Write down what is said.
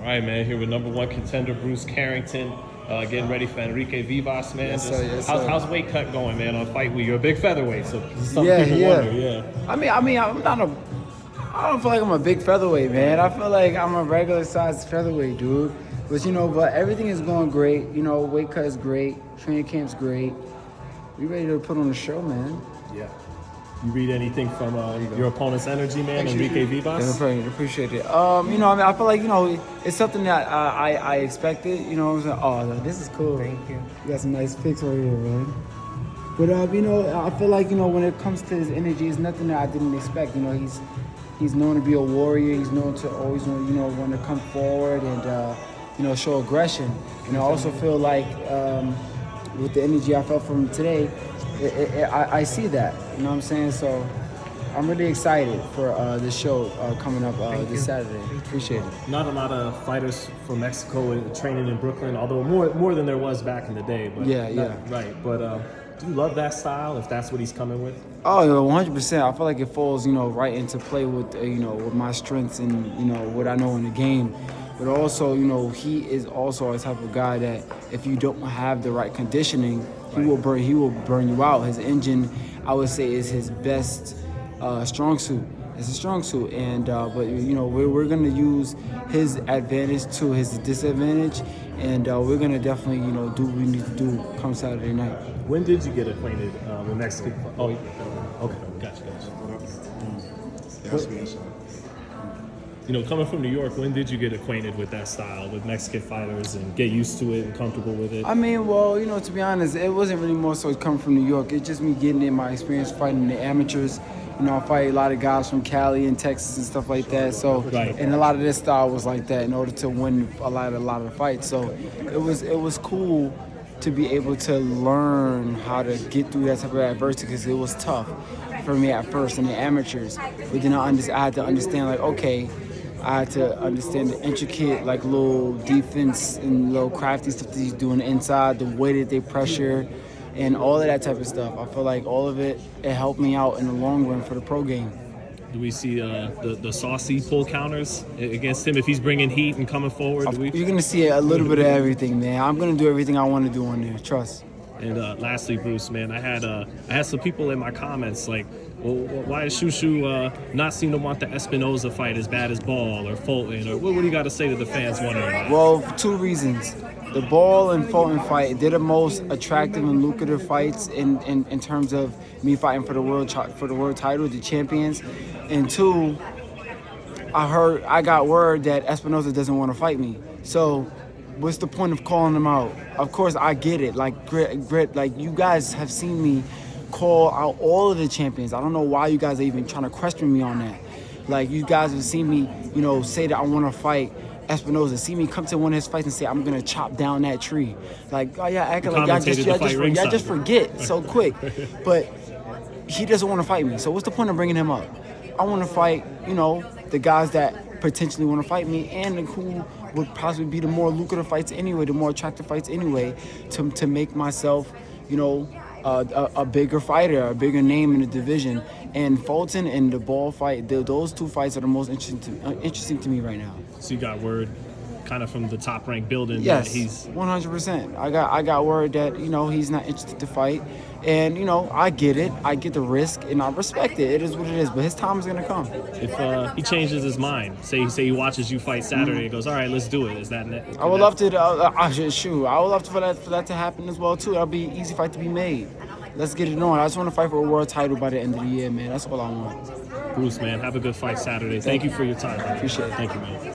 All right, man. Here with #1 contender Bruce Carrington, getting ready for Enrique Vivas, man. Yes, sir, yes, sir. How's weight cut going, man? On fight week, you're a big featherweight, so some Yeah, people yeah. wonder. Yeah. I'm not a. I don't feel like I'm a big featherweight, man. I feel like I'm a regular sized featherweight, dude. But everything is going great. Weight cut is great. Training camp's great. We ready to put on a show, man. Yeah. You read anything from your opponent's energy, man, Enrique Vivas? Yeah, appreciate it. I feel like it's something that I expected. I was like, oh, this is cool. Thank you. You got some nice pics right here, man. But I feel like when it comes to his energy, it's nothing that I didn't expect. He's known to be a warrior. He's known to always want to come forward and show aggression. And I also feel like with the energy I felt from him today, I see that. You know what I'm saying? So I'm really excited for this show coming up this Saturday. Appreciate it. Not a lot of fighters from Mexico training in Brooklyn, although more than there was back in the day. But Yeah. Right. But do you love that style, if that's what he's coming with? Oh, 100%. I feel like it falls, right into play with, with my strengths and, what I know in the game. But also, he is also a type of guy that if you don't have the right conditioning, he will burn you out. His engine, I would say, is his best strong suit. It's a strong suit, and but we're gonna use his advantage to his disadvantage, and we're gonna definitely do what we need to do come Saturday night. When did you get acquainted with Mexican? Oh, okay, gotcha. Coming from New York, when did you get acquainted with that style, with Mexican fighters, and get used to it and comfortable with it? To be honest, it wasn't really more so coming from New York. It's just me getting in my experience fighting the amateurs. I fight a lot of guys from Cali and Texas and stuff like that. So, right. And a lot of this style was like that in order to win a lot of the fights. So, it was cool to be able to learn how to get through that type of adversity because it was tough for me at first in the amateurs. But then I had to understand, like, okay, I had to understand the intricate, like, little defense and little crafty stuff that he's doing inside, the way that they pressure, and all of that type of stuff. I feel like all of it helped me out in the long run for the pro game. Do we see the saucy pull counters against him if he's bringing heat and coming forward? You're going to see a little bit of everything, man. I'm going to do everything I want to do on there. Trust. And lastly, Bruce, man, I had some people in my comments like, well, why does Shushu not seem to want the Espinoza fight as bad as Ball or Fulton? Or what do you got to say to the fans wondering that? Well, for two reasons. The Ball and Fulton fight, they're the most attractive and lucrative fights in terms of me fighting for the world title, the champions. And two, I got word that Espinoza doesn't want to fight me. So what's the point of calling him out? Of course, I get it. Like, Grit, like, you guys have seen me call out all of the champions. I don't know why you guys are even trying to question me on that. Like, you guys have seen me, say that I want to fight Espinoza. See me come to one of his fights and say, I'm going to chop down that tree. Like, oh, yeah, acting like y'all just forget so quick. But he doesn't want to fight me. So what's the point of bringing him up? I want to fight, the guys that potentially want to fight me and who would possibly be the more lucrative fights anyway, the more attractive fights anyway, to make myself, a bigger fighter, a bigger name in the division. And Fulton and the Ball fight, those two fights are the most interesting to me right now. So you got word kind of from the top-ranked building yes, that he's... 100%. I got word that, he's not interested to fight. And, I get it. I get the risk, and I respect it. It is what it is. But his time is going to come. If he changes his mind, say he watches you fight Saturday and goes, all right, let's do it. Is that... I would love to... I would love for that to happen as well, too. That'll be an easy fight to be made. Let's get it on. I just want to fight for a world title by the end of the year, man. That's all I want. Bruce, man, have a good fight Saturday. Thank you for your time, man. Appreciate it. Thank you, man.